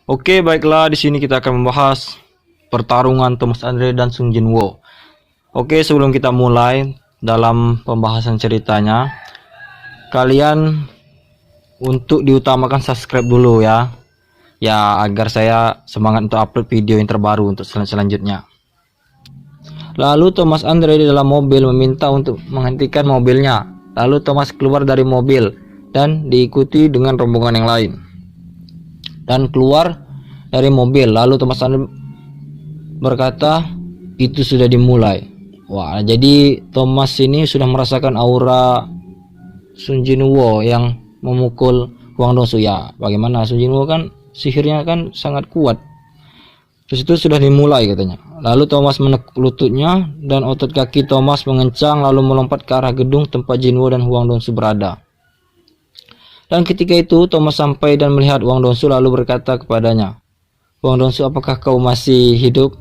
Oke, baiklah, di sini kita akan membahas pertarungan Thomas Andre dan Sung Jinwoo. Oke, sebelum kita mulai dalam pembahasan ceritanya, kalian untuk diutamakan subscribe dulu ya. Ya, agar saya semangat untuk upload video yang terbaru untuk selanjutnya. Lalu Thomas Andre di dalam mobil meminta untuk menghentikan mobilnya. Lalu Thomas keluar dari mobil dan diikuti dengan rombongan yang lain. Dan keluar dari mobil, lalu Thomas Andre berkata, itu sudah dimulai. Wah, jadi Thomas ini sudah merasakan aura Sung Jinwoo yang memukul Hwang Dong-soo. Ya, bagaimana Sung Jinwoo kan sihirnya kan sangat kuat. Terus itu sudah dimulai katanya. Lalu Thomas menekuk lututnya dan otot kaki Thomas mengencang lalu melompat ke arah gedung tempat Jinwoo dan Hwang Dong-soo berada. Dan ketika itu Thomas sampai dan melihat Hwang Dong-soo lalu berkata kepadanya, "Hwang Dong-soo, apakah kau masih hidup?"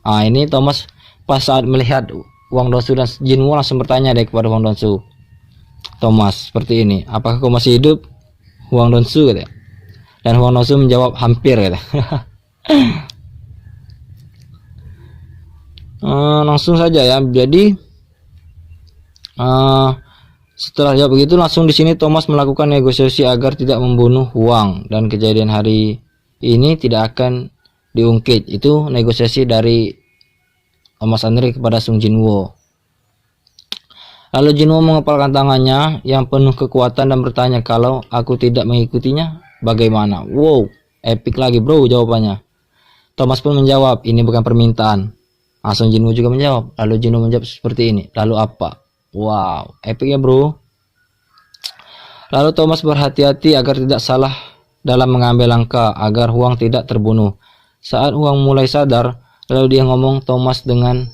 Ini Thomas pas saat melihat Hwang Dong-soo dan Jinwoo langsung bertanya deh kepada Hwang Dong-soo. Thomas seperti ini, "Apakah kau masih hidup, Hwang Dong-soo?" katanya. Dan Hwang Dong-soo menjawab, "Hampir," kata. Langsung saja ya. Jadi setelah jawab begitu, langsung di sini Thomas melakukan negosiasi agar tidak membunuh Hwang dan kejadian hari ini tidak akan diungkit. Itu negosiasi dari Thomas Andre kepada Sung Jinwoo. Lalu Jinwoo mengepalkan tangannya yang penuh kekuatan dan bertanya, "Kalau aku tidak mengikutinya, bagaimana?" Wow, epic lagi bro jawabannya. Thomas pun menjawab, "Ini bukan permintaan." Langsung Jinwoo juga menjawab. Lalu Jinwoo menjawab seperti ini, "Lalu apa?" Wow, epic ya bro. Lalu Thomas berhati-hati agar tidak salah dalam mengambil langkah agar Hwang tidak terbunuh. Saat Hwang mulai sadar, lalu dia ngomong Thomas dengan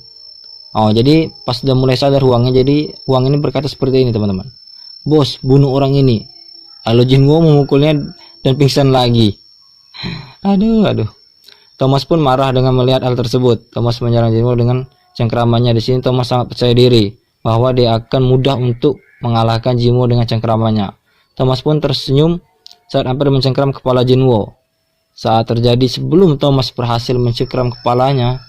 jadi pas udah mulai sadar Hwangnya, jadi Hwang ini berkata seperti ini teman-teman, "Bos, bunuh orang ini." Lalu Jinwoo memukulnya dan pingsan lagi. Aduh. Thomas pun marah dengan melihat hal tersebut. Thomas menyerang Jinwoo dengan cengkramannya. Di sini Thomas sangat percaya diri bahwa dia akan mudah untuk mengalahkan Jinwoo dengan cengkramannya. Thomas pun tersenyum saat hampir mencengkram kepala Jinwoo. Saat terjadi sebelum Thomas berhasil mencengkram kepalanya,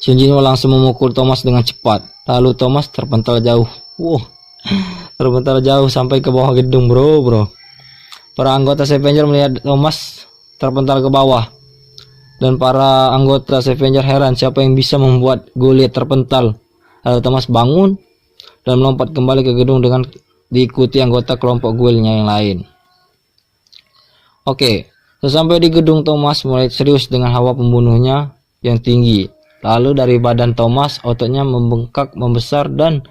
Sung Jinwoo langsung memukul Thomas dengan cepat. Lalu Thomas terpental jauh. Terpental jauh sampai ke bawah gedung bro. Para anggota Avenger melihat Thomas terpental ke bawah. Dan para anggota Avenger heran siapa yang bisa membuat Goliath terpental. Lalu Thomas bangun dan melompat kembali ke gedung dengan diikuti anggota kelompok Guildnya yang lain. Oke, sesampai di gedung Thomas mulai serius dengan hawa pembunuhnya yang tinggi. Lalu dari badan Thomas ototnya membengkak membesar dan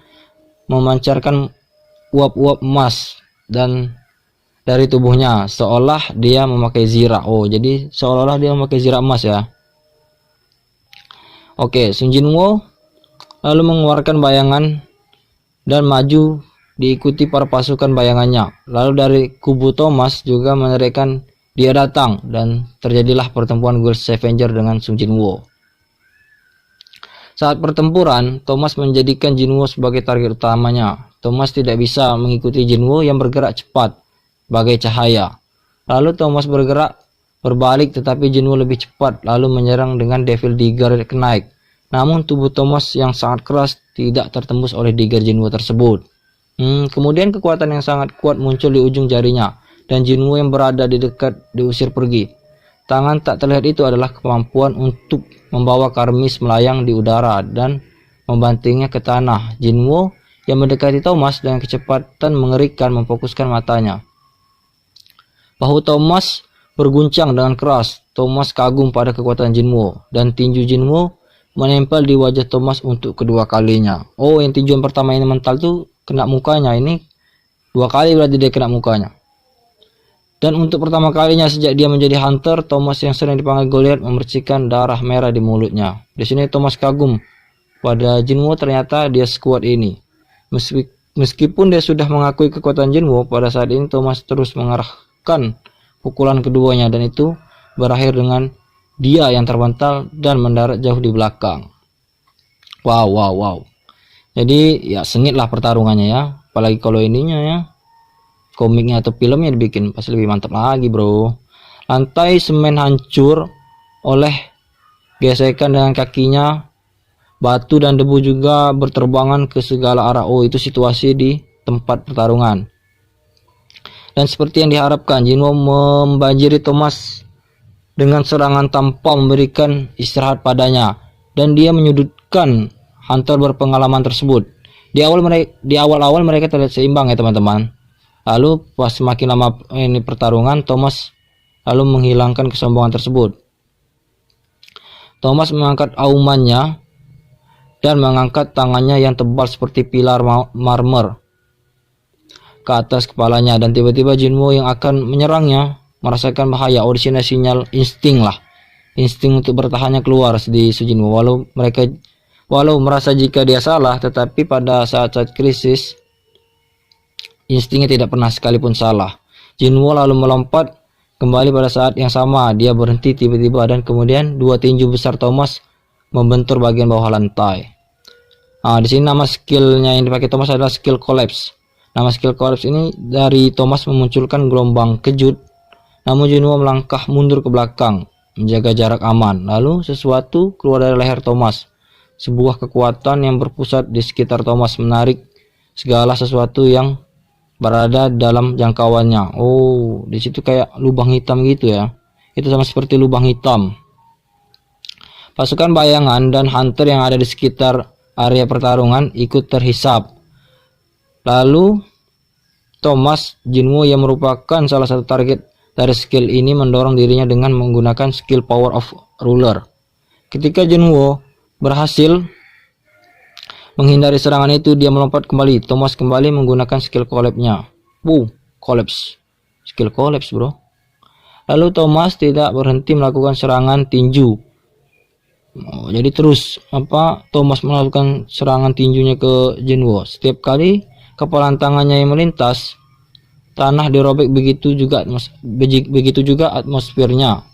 memancarkan uap-uap emas dan dari tubuhnya seolah dia memakai zirah. Jadi seolah-olah dia memakai zirah emas ya. Oke, Sung Jinwoo lalu mengeluarkan bayangan dan maju diikuti para pasukan bayangannya. Lalu dari kubu Thomas juga meneriakkan dia datang dan terjadilah pertempuran Gold Avenger dengan Sung Jinwoo. Saat pertempuran, Thomas menjadikan Jinwoo sebagai target utamanya. Thomas tidak bisa mengikuti Jinwoo yang bergerak cepat bagai cahaya. Lalu Thomas bergerak berbalik tetapi Jinwoo lebih cepat lalu menyerang dengan Devil Dagger Knight. Namun tubuh Thomas yang sangat keras tidak tertembus oleh Dagger Jinwoo tersebut. Kemudian kekuatan yang sangat kuat muncul di ujung jarinya dan Jinwoo yang berada di dekat diusir pergi. Tangan tak terlihat itu adalah kemampuan untuk membawa Karmis melayang di udara dan membantingnya ke tanah. Jinwoo yang mendekati Thomas dengan kecepatan mengerikan memfokuskan matanya. Bahu Thomas berguncang dengan keras. Thomas kagum pada kekuatan Jinwoo dan tinju Jinwoo menempel di wajah Thomas untuk kedua kalinya. Yang tinju yang pertama ini mental tuh kena mukanya, ini dua kali berarti dia kena mukanya. Dan untuk pertama kalinya sejak dia menjadi hunter, Thomas yang sering dipanggil Goliath memercikkan darah merah di mulutnya. Di sini Thomas kagum pada Jinwoo, ternyata dia sekuat ini. Meskipun dia sudah mengakui kekuatan Jinwoo, pada saat ini Thomas terus mengarahkan pukulan keduanya dan itu berakhir dengan dia yang terpental dan mendarat jauh di belakang. Wow. Jadi ya sengit lah pertarungannya ya. Apalagi kalau ininya ya, komiknya atau filmnya dibikin pasti lebih mantap lagi bro. Lantai semen hancur oleh gesekan dengan kakinya. Batu dan debu juga berterbangan ke segala arah. Oh, itu situasi di tempat pertarungan. Dan seperti yang diharapkan, Jinwo membanjiri Thomas dengan serangan tanpa memberikan istirahat padanya, dan dia menyudutkan hunter berpengalaman tersebut. Di awal-awal mereka terlihat seimbang ya teman-teman. Lalu pas semakin lama ini pertarungan, Thomas lalu menghilangkan kesombongan tersebut. Thomas mengangkat aumannya dan mengangkat tangannya yang tebal seperti pilar marmer ke atas kepalanya, dan tiba-tiba Jinwo yang akan menyerangnya merasakan bahaya. Oh, di sini sinyal insting lah, insting untuk bertahannya keluar di Jinwo. Walau merasa jika dia salah, tetapi pada saat-saat krisis instingnya tidak pernah sekalipun salah. Jinwo lalu melompat kembali pada saat yang sama. Dia berhenti tiba-tiba dan kemudian dua tinju besar Thomas membentur bagian bawah lantai. Nah, di sini nama skillnya yang dipakai Thomas adalah skill collapse. Nama skill collapse ini dari Thomas memunculkan gelombang kejut, namun Jinwo melangkah mundur ke belakang, menjaga jarak aman. Lalu sesuatu keluar dari leher Thomas. Sebuah kekuatan yang berpusat di sekitar Thomas menarik segala sesuatu yang berada dalam jangkauannya. Oh, di situ kayak lubang hitam gitu ya. Itu sama seperti lubang hitam. Pasukan bayangan dan hunter yang ada di sekitar area pertarungan ikut terhisap. Lalu Thomas Jinwo yang merupakan salah satu target dari skill ini mendorong dirinya dengan menggunakan skill power of ruler. Ketika Jinwo berhasil menghindari serangan itu, dia melompat kembali. Thomas kembali menggunakan skill collapse-nya. Collapse. Skill collapse, bro. Lalu Thomas tidak berhenti melakukan serangan tinju. Oh, jadi terus Thomas melakukan serangan tinjunya ke Jinwo. Setiap kali kepalan tangannya yang melintas, tanah dirobek, begitu juga atmosfernya.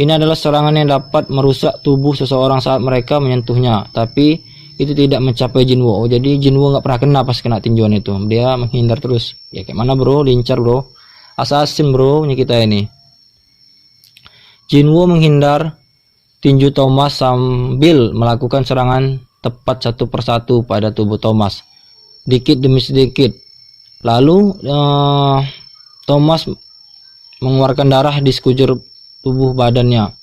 Ini adalah serangan yang dapat merusak tubuh seseorang saat mereka menyentuhnya, tapi itu tidak mencapai Jinwo. Oh, jadi Jinwo nggak pernah kena pas kena tinjuan itu. Dia menghindar terus. Ya kayak mana bro, lincar bro, assassin bro nya kita ini. Jinwo menghindar tinju Thomas sambil melakukan serangan tepat satu persatu pada tubuh Thomas, dikit demi sedikit. Lalu Thomas mengeluarkan darah di sekujur tubuh badannya.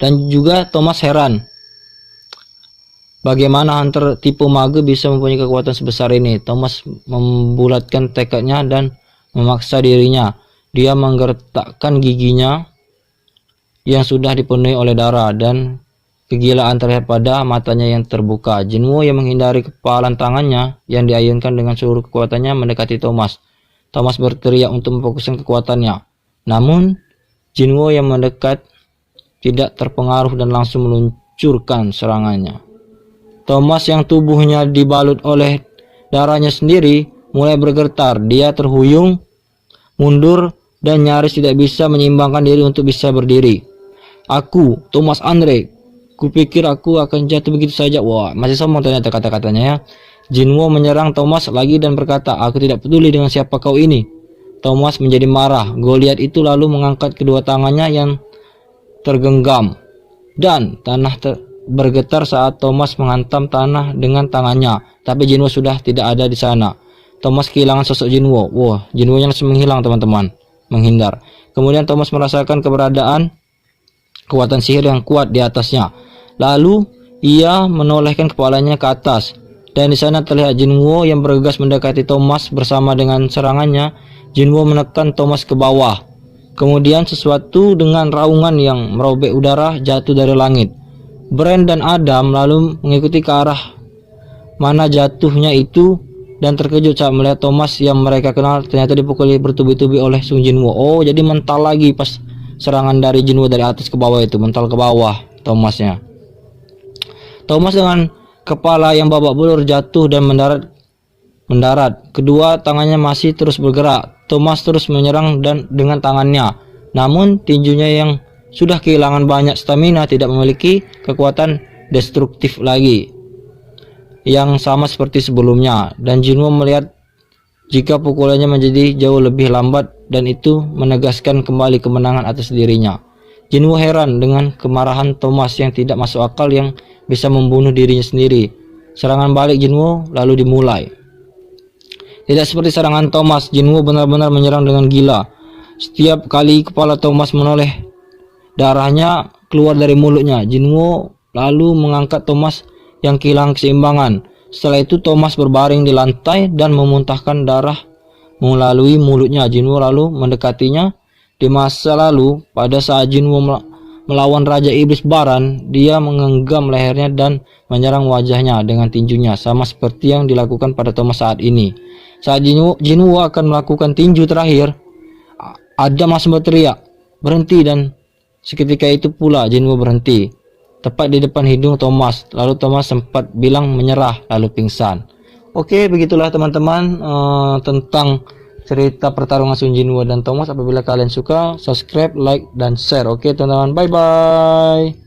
Dan juga Thomas heran bagaimana hunter tipe mage bisa mempunyai kekuatan sebesar ini. Thomas membulatkan tekadnya dan memaksa dirinya. Dia menggertakkan giginya yang sudah dipenuhi oleh darah, dan kegilaan terlihat pada matanya yang terbuka. Jinwo yang menghindari kepalan tangannya yang diayunkan dengan seluruh kekuatannya mendekati Thomas. Thomas berteriak untuk memfokuskan kekuatannya. Namun Jinwo yang mendekat tidak terpengaruh dan langsung meluncurkan serangannya. Thomas yang tubuhnya dibalut oleh darahnya sendiri mulai bergetar. Dia terhuyung mundur dan nyaris tidak bisa menyeimbangkan diri untuk bisa berdiri. Aku, Thomas Andre, kupikir aku akan jatuh begitu saja. Wah, masih sombong ternyata kata-katanya ya. Jinwo menyerang Thomas lagi dan berkata, aku tidak peduli dengan siapa kau ini. Thomas menjadi marah. Goliat itu lalu mengangkat kedua tangannya yang tergenggam, dan tanah bergetar saat Thomas menghantam tanah dengan tangannya. Tapi Jinwo sudah tidak ada di sana. Thomas kehilangan sosok Jinwo. Wah, Jinwo yang langsung menghilang teman-teman, menghindar. Kemudian Thomas merasakan keberadaan kekuatan sihir yang kuat di atasnya. Lalu ia menolehkan kepalanya ke atas, dan di sana terlihat Jinwo yang bergegas mendekati Thomas bersama dengan serangannya. Jinwo menekan Thomas ke bawah. Kemudian sesuatu dengan raungan yang merobek udara jatuh dari langit. Bran dan Adam lalu mengikuti ke arah mana jatuhnya itu dan terkejut saat melihat Thomas yang mereka kenal ternyata dipukuli bertubi-tubi oleh Sung Jinwo. Oh, jadi mental lagi pas serangan dari Jinwo dari atas ke bawah itu, mental ke bawah Thomasnya. Thomas dengan kepala yang babak belur jatuh dan mendarat. Kedua tangannya masih terus bergerak. Thomas terus menyerang dan dengan tangannya. Namun tinjunya yang sudah kehilangan banyak stamina tidak memiliki kekuatan destruktif lagi yang sama seperti sebelumnya, dan Jinwo melihat jika pukulannya menjadi jauh lebih lambat dan itu menegaskan kembali kemenangan atas dirinya. Jinwoo heran dengan kemarahan Thomas yang tidak masuk akal yang bisa membunuh dirinya sendiri. Serangan balik Jinwoo lalu dimulai. Tidak seperti serangan Thomas, Jinwoo benar-benar menyerang dengan gila. Setiap kali kepala Thomas menoleh, darahnya keluar dari mulutnya. Jinwoo lalu mengangkat Thomas yang kehilangan keseimbangan. Setelah itu Thomas berbaring di lantai dan memuntahkan darah melalui mulutnya. Jinwoo lalu mendekatinya. Di masa lalu, pada saat Jinwoo melawan Raja Iblis Baran, dia menggenggam lehernya dan menyerang wajahnya dengan tinjunya, sama seperti yang dilakukan pada Thomas saat ini. Saat Jinwoo akan melakukan tinju terakhir, Adam langsung berteriak, "Berhenti!" dan seketika itu pula Jinwoo berhenti, tepat di depan hidung Thomas. Lalu Thomas sempat bilang menyerah, lalu pingsan. Oke, begitulah teman-teman tentang cerita pertarungan Sun Jinwoo dan Thomas. Apabila kalian suka, subscribe, like, dan share. Oke teman-teman, bye-bye.